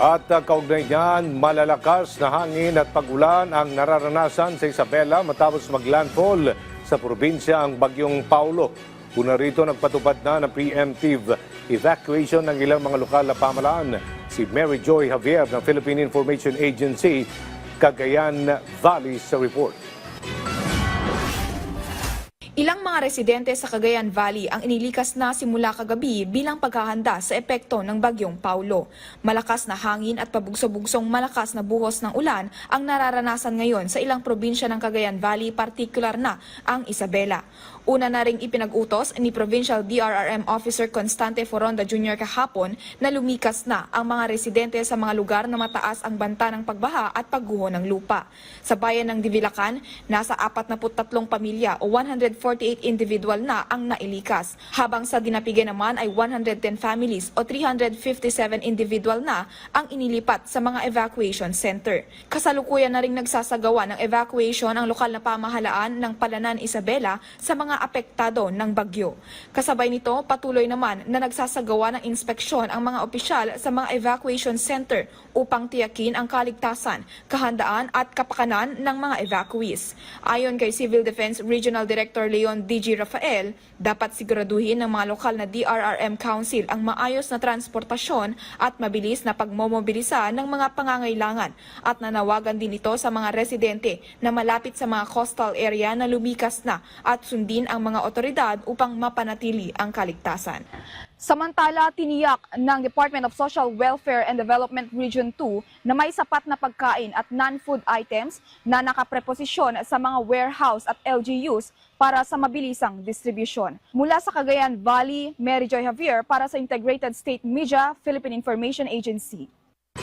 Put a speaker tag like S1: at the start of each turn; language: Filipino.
S1: At kaugnay niyan, malalakas na hangin at pagulan ang nararanasan sa Isabela matapos maglandfall sa probinsya ang bagyong Paulo. Una rito nagpatupad na ng preemptive evacuation ng ilang mga lokal na pamahalaan. Si Mary Joy Javier ng Philippine Information Agency, Cagayan Valley sa report.
S2: Ilang mga residente sa Cagayan Valley ang inilikas na simula kagabi bilang paghahanda sa epekto ng bagyong Paulo. Malakas na hangin at pabugso-bugsong malakas na buhos ng ulan ang nararanasan ngayon sa ilang probinsya ng Cagayan Valley, partikular na ang Isabela. Una na ring ipinag-utos ni Provincial DRRM Officer Constante Foronda Jr. kahapon na lumikas na ang mga residente sa mga lugar na mataas ang banta ng pagbaha at pagguho ng lupa. Sa bayan ng Divilacan, nasa 43 pamilya o 148 individual na ang nailikas, habang sa Dinapigue naman ay 110 families o 357 individual na ang inilipat sa mga evacuation center. Kasalukuyan na ring nagsasagawa ng evacuation ang lokal na pamahalaan ng Palanan, Isabela sa mga apektado ng bagyo. Kasabay nito, patuloy naman na nagsasagawa ng inspeksyon ang mga opisyal sa mga evacuation center upang tiyakin ang kaligtasan, kahandaan at kapakanan ng mga evacuees. Ayon kay Civil Defense Regional Director Leon D.G. Rafael, dapat siguraduhin ng mga lokal na DRRM Council ang maayos na transportasyon at mabilis na pagmomobilisa ng mga pangangailangan, at nanawagan din ito sa mga residente na malapit sa mga coastal area na lumikas na at sundin ang mga otoridad upang mapanatili ang kaligtasan. Samantala, tiniyak ng Department of Social Welfare and Development Region 2 na may sapat na pagkain at non-food items na nakapreposisyon sa mga warehouse at LGUs para sa mabilisang distribusyon. Mula sa Cagayan Valley, Mary Joy Javier para sa Integrated State Media, Philippine Information Agency.